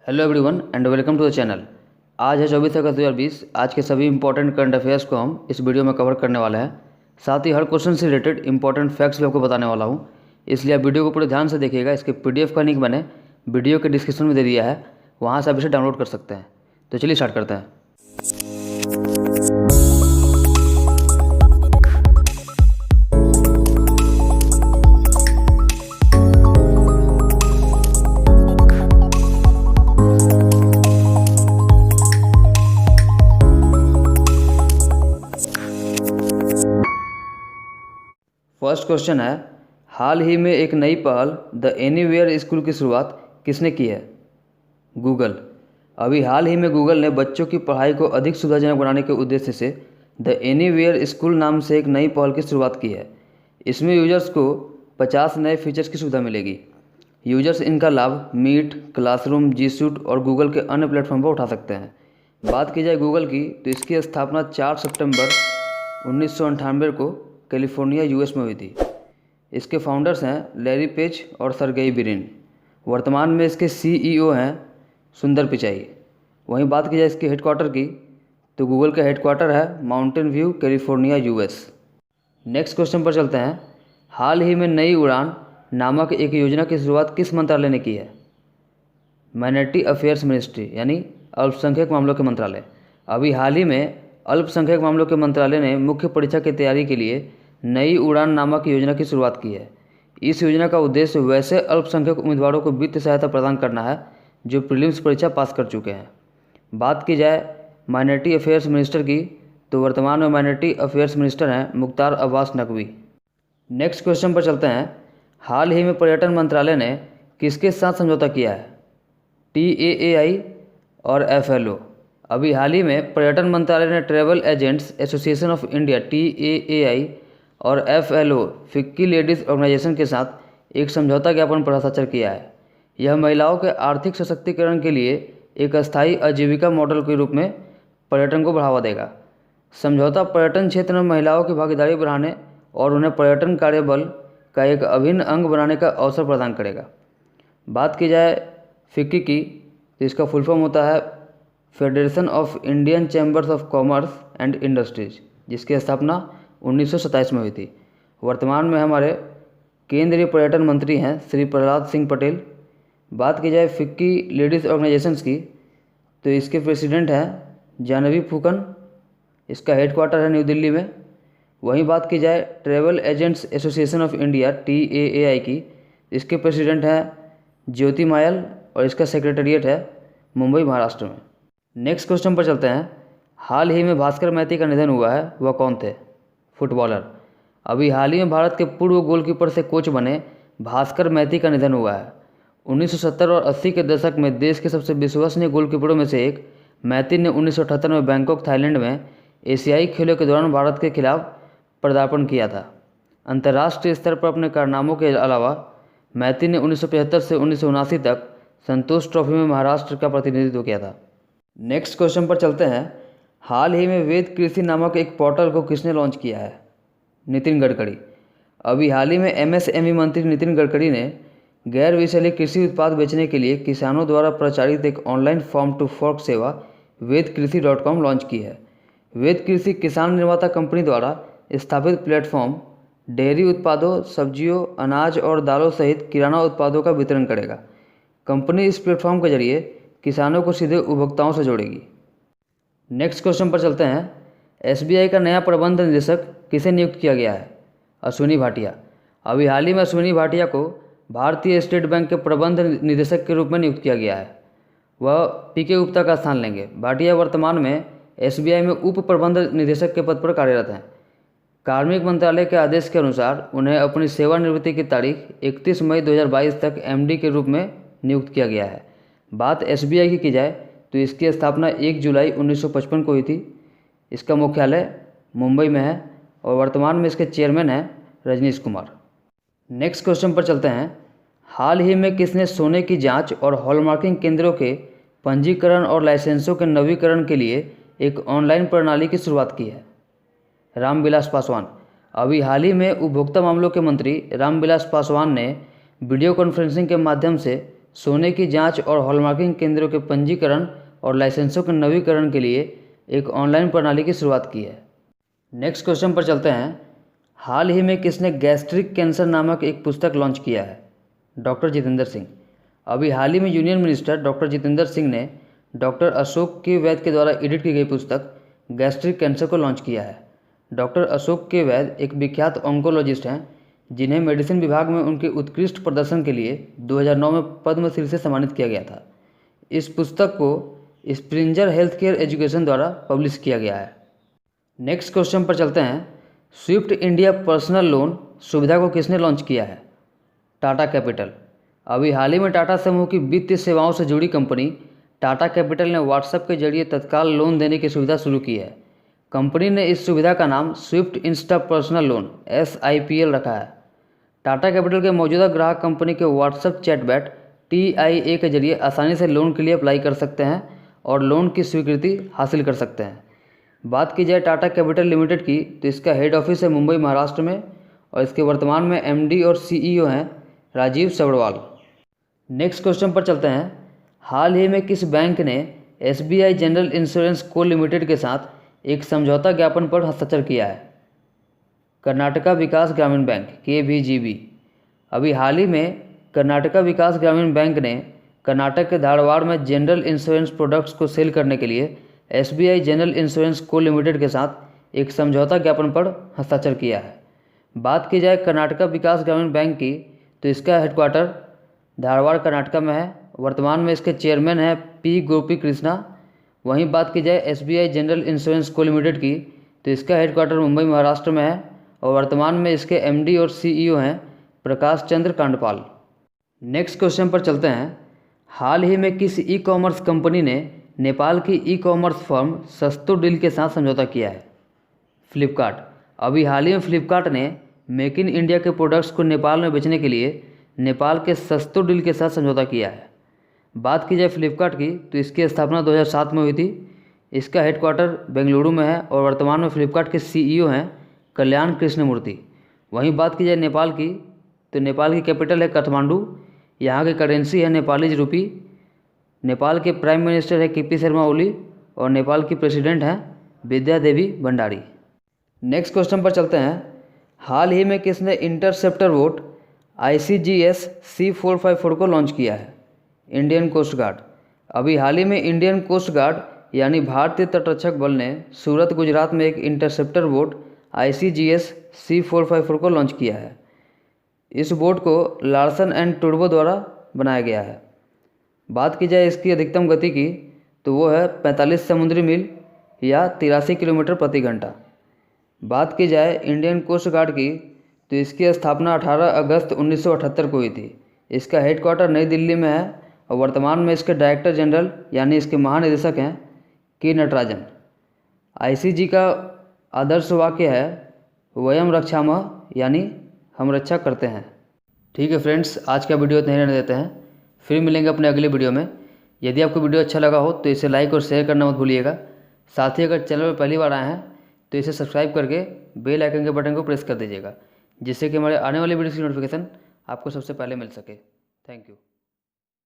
Hello everyone and welcome to the channel. आज है 24 अगस्त 2020। आज के सभी इंपॉर्टेंट करंट अफेयर्स को हम इस वीडियो में कवर करने वाले हैं। साथ ही हर क्वेश्चन से रिलेटेड इंपॉर्टेंट फैक्ट्स भी आपको बताने वाला हूं, इसलिए आप वीडियो को पूरे ध्यान से देखिएगा। इसके पीडीएफ का लिंक मैंने वीडियो के डिस्क्रिप्शन में दे दिया है, वहाँ से आप इसे डाउनलोड कर सकते हैं। तो चलिए स्टार्ट करते हैं। फर्स्ट क्वेश्चन है, हाल ही में एक नई पहल द एनीवेयर स्कूल की शुरुआत किसने की है? गूगल। अभी हाल ही में गूगल ने बच्चों की पढ़ाई को अधिक सुविधाजनक बनाने के उद्देश्य से द एनीवेयर स्कूल नाम से एक नई पहल की शुरुआत की है। इसमें यूजर्स को 50 नए फीचर्स की सुविधा मिलेगी। यूजर्स इनका लाभ मीट, क्लासरूम, जी सूट और गूगल के अन्य प्लेटफॉर्म पर उठा सकते हैं। बात की जाए गूगल की, तो इसकी स्थापना 4 सितंबर 1998 को कैलिफोर्निया यूएस में हुई थी। इसके फाउंडर्स हैं लैरी पेज और सर्गेई ब्रिन। वर्तमान में इसके सीईओ हैं सुंदर पिचाई। वहीं बात की जाए इसके हेडक्वार्टर की, तो गूगल का हेडक्वार्टर है mountain view, California, US. Next question पर चलते हैं। हाल ही में नई उड़ान नामक एक योजना की शुरुआत किस मंत्रालय ने की है? माइनॉरिटी अफेयर्स मिनिस्ट्री, यानी अल्पसंख्यक मामलों के मंत्रालय। अभी हाल ही में अल्पसंख्यक मामलों के मंत्रालय ने मुख्य परीक्षा की तैयारी के लिए नई उड़ान नामक योजना की शुरुआत की है। इस योजना का उद्देश्य वैसे अल्पसंख्यक उम्मीदवारों को वित्तीय सहायता प्रदान करना है जो प्रीलिम्स परीक्षा पास कर चुके हैं। बात की जाए माइनॉरिटी अफेयर्स मिनिस्टर की, तो वर्तमान में माइनॉरिटी अफेयर्स मिनिस्टर हैं मुख्तार अब्बास नकवी। नेक्स्ट क्वेश्चन पर चलते हैं। हाल ही में पर्यटन मंत्रालय ने किसके साथ समझौता किया है? TAAI और FLO। अभी हाल ही में पर्यटन मंत्रालय ने travel agents association of India TAAI और FLO फिक्की लेडीज़ ऑर्गेनाइजेशन के साथ एक समझौता ज्ञापन पर हस्ताक्षर किया है। यह महिलाओं के आर्थिक सशक्तिकरण के लिए एक अस्थायी आजीविका मॉडल के रूप में पर्यटन को बढ़ावा देगा। समझौता पर्यटन क्षेत्र में महिलाओं की भागीदारी बढ़ाने और उन्हें पर्यटन कार्यबल का एक अभिन्न अंग बनाने का अवसर प्रदान करेगा। बात की जाए फिक्की की, तो इसका फुल फॉर्म होता है federation of Indian chambers of commerce and industries, जिसकी स्थापना 1927 में हुई थी। वर्तमान में हमारे केंद्रीय पर्यटन मंत्री हैं श्री प्रहलाद सिंह पटेल। बात की जाए फिक्की लेडीज़ ऑर्गेनाइजेशंस की, तो इसके प्रेसिडेंट हैं जानवी फूकन। इसका हेडक्वार्टर है न्यू दिल्ली में। वहीं बात की जाए travel agents association of India TAAI की, इसके प्रेसिडेंट हैं ज्योति मायल और इसका सेक्रेटरीट है मुंबई, महाराष्ट्र में। नेक्स्ट क्वेश्चन पर चलते हैं। हाल ही में भास्कर मैती का निधन हुआ है, वह कौन थे? फुटबॉलर। अभी हाल ही में भारत के पूर्व गोलकीपर से कोच बने भास्कर मैती का निधन हुआ है। 1970 और 80 के दशक में देश के सबसे विश्वसनीय गोलकीपरों में से एक मैती ने 1978 में बैंकॉक, थाईलैंड में एशियाई खेलों के दौरान भारत के खिलाफ पदार्पण किया था। अंतर्राष्ट्रीय स्तर पर अपने कारनामों के अलावा मैती ने 1975 से 1979 तक संतोष ट्रॉफी में महाराष्ट्र का प्रतिनिधित्व किया था। नेक्स्ट क्वेश्चन पर चलते हैं। हाल ही में वेद कृषि नामक एक पोर्टल को किसने लॉन्च किया है? नितिन गडकरी। अभी हाल ही में MSME मंत्री नितिन गडकरी ने गैर विषैले कृषि उत्पाद बेचने के लिए किसानों द्वारा प्रचारित एक ऑनलाइन फार्म टू फोर्क सेवा vedkrisi.com लॉन्च की है। वेद कृषि किसान निर्माता कंपनी द्वारा स्थापित प्लेटफॉर्म डेयरी उत्पादों, सब्जियों, अनाज और दालों सहित किराना उत्पादों का वितरण करेगा। कंपनी इस प्लेटफॉर्म के जरिए किसानों को सीधे उपभोक्ताओं से जोड़ेगी। नेक्स्ट क्वेश्चन पर चलते हैं। SBI का नया प्रबंध निदेशक किसे नियुक्त किया गया है? अश्विनी भाटिया। अभी हाल ही में अश्विनी भाटिया को भारतीय स्टेट बैंक के प्रबंध निदेशक के रूप में नियुक्त किया गया है। वह PK गुप्ता का स्थान लेंगे। भाटिया वर्तमान में SBI में उप प्रबंध निदेशक के पद पर कार्यरत हैं। कार्मिक मंत्रालय के आदेश के अनुसार उन्हें अपनी सेवानिवृत्ति की तारीख 31 मई 2022 तक MD के रूप में नियुक्त किया गया है। बात SBI की जाए, तो इसकी स्थापना 1 जुलाई 1955 को हुई थी। इसका मुख्यालय मुंबई में है और वर्तमान में इसके चेयरमैन हैं रजनीश कुमार। नेक्स्ट क्वेश्चन पर चलते हैं। हाल ही में किसने सोने की जांच और हॉलमार्किंग केंद्रों के पंजीकरण और लाइसेंसों के नवीकरण के लिए एक ऑनलाइन प्रणाली की शुरुआत की है? रामविलास पासवान। अभी हाल ही में उपभोक्ता मामलों के मंत्री रामविलास पासवान ने वीडियो कॉन्फ्रेंसिंग के माध्यम से सोने की जांच और हॉलमार्किंग केंद्रों के पंजीकरण और लाइसेंसों के नवीकरण के लिए एक ऑनलाइन प्रणाली की शुरुआत की है। नेक्स्ट क्वेश्चन पर चलते हैं। हाल ही में किसने गैस्ट्रिक कैंसर नामक एक पुस्तक लॉन्च किया है? डॉक्टर जितेंद्र सिंह। अभी हाल ही में union minister doctor Jitendra Singh ने डॉक्टर अशोक के वैद के द्वारा एडिट की गई पुस्तक गैस्ट्रिक कैंसर को लॉन्च किया है। डॉक्टर अशोक के वैद एक विख्यात ऑन्कोलॉजिस्ट हैं जिन्हें मेडिसिन विभाग में उनके उत्कृष्ट प्रदर्शन के लिए 2009 में पद्मश्री से सम्मानित किया गया था। इस पुस्तक को स्प्रिंजर हेल्थ केयर एजुकेशन द्वारा पब्लिश किया गया है। नेक्स्ट क्वेश्चन पर चलते हैं। स्विफ्ट इंडिया पर्सनल लोन सुविधा को किसने लॉन्च किया है? टाटा कैपिटल। अभी हाल ही में टाटा समूह की वित्तीय सेवाओं से जुड़ी कंपनी टाटा कैपिटल ने व्हाट्सएप के जरिए तत्काल लोन देने की सुविधा शुरू की है। कंपनी ने इस सुविधा का नाम Swift Insta personal loan SIPL रखा है। टाटा कैपिटल के मौजूदा ग्राहक कंपनी के व्हाट्सएप चैटबॉट TIA के जरिए आसानी से लोन के लिए अप्लाई कर सकते हैं और लोन की स्वीकृति हासिल कर सकते हैं। बात की जाए टाटा कैपिटल लिमिटेड की तो इसका हेड ऑफिस है मुंबई महाराष्ट्र में और इसके वर्तमान में MD और CEO हैं राजीव सब्रवाल। नेक्स्ट क्वेश्चन पर चलते हैं। हाल ही में किस बैंक ने SBI जनरल इंश्योरेंस को लिमिटेड के साथ एक समझौता ज्ञापन पर हस्ताक्षर किया है? कर्नाटका विकास ग्रामीण बैंक KVGB। अभी हाल ही में कर्नाटका विकास ग्रामीण बैंक ने कर्नाटक के धारवाड़ में जनरल इंश्योरेंस प्रोडक्ट्स को सेल करने के लिए SBI जनरल इंश्योरेंस को लिमिटेड के साथ एक समझौता ज्ञापन पर हस्ताक्षर किया है। बात की जाए कर्नाटका विकास ग्रामीण बैंक की तो इसका हेडक्वार्टर धारवाड़ कर्नाटका में है। वर्तमान में इसके चेयरमैन हैं P गोपी कृष्णा। वहीं बात की जाए SBI जनरल इंश्योरेंस को लिमिटेड की तो इसका हेडक्वार्टर मुंबई महाराष्ट्र में है और वर्तमान में इसके MD और CEO हैं प्रकाश चंद्र कांडपाल। नेक्स्ट क्वेश्चन पर चलते हैं। हाल ही में किस ई-कॉमर्स कंपनी ने नेपाल की ई-कॉमर्स फर्म सस्तो डील के साथ समझौता किया है? फ्लिपकार्ट। अभी हाल ही में फ्लिपकार्ट ने मेक इन इंडिया के प्रोडक्ट्स को नेपाल में बेचने के लिए नेपाल के सस्तो डील के साथ समझौता किया है। बात की जाए फ्लिपकार्ट की तो इसकी स्थापना 2007 में हुई थी। इसका हेडक्वार्टर बेंगलुरु में है और वर्तमान में फ्लिपकार्ट के CEO हैं कल्याण कृष्णमूर्ति। वहीं बात की जाए नेपाल की तो नेपाल की कैपिटल है काठमांडू। यहाँ की करेंसी है नेपालीज रुपी। नेपाल के प्राइम मिनिस्टर है KP शर्मा ओली और नेपाल की प्रेसिडेंट हैं विद्या देवी भंडारी। नेक्स्ट क्वेश्चन पर चलते हैं। हाल ही में किसने इंटरसेप्टर बोट ICGS C454 को लॉन्च किया है? Indian coast guard. अभी हाल ही में इंडियन कोस्ट गार्ड यानी भारतीय तटरक्षक बल ने सूरत गुजरात में एक इंटरसेप्टर बोट ICGS C454 को लॉन्च किया है। इस बोट को लार्सन एंड टूर्बो द्वारा बनाया गया है। बात की जाए इसकी अधिकतम गति की तो वो है 45 समुद्री मील या 83 किलोमीटर प्रति घंटा। बात की जाए इंडियन कोस्ट गार्ड की तो इसकी स्थापना 18 अगस्त 1978 को हुई थी। इसका हेडक्वार्टर नई दिल्ली में है और वर्तमान में इसके डायरेक्टर जनरल यानी इसके महानिदेशक हैं K नटराजन। ICG का आदर्श वाक्य है वयम रक्षामः यानी हम रक्षा करते हैं। ठीक है फ्रेंड्स, आज का वीडियो इतना ही रहने देते हैं। फिर मिलेंगे अपने अगले वीडियो में। यदि आपको वीडियो अच्छा लगा हो तो इसे लाइक और शेयर करना मत भूलिएगा। साथ ही अगर चैनल पर पहली बार आए हैं तो इसे सब्सक्राइब करके बेल आइकन के बटन को प्रेस कर दीजिएगा जिससे कि हमारे आने वाले वीडियो की नोटिफिकेशन आपको सबसे पहले मिल सके। Thank you.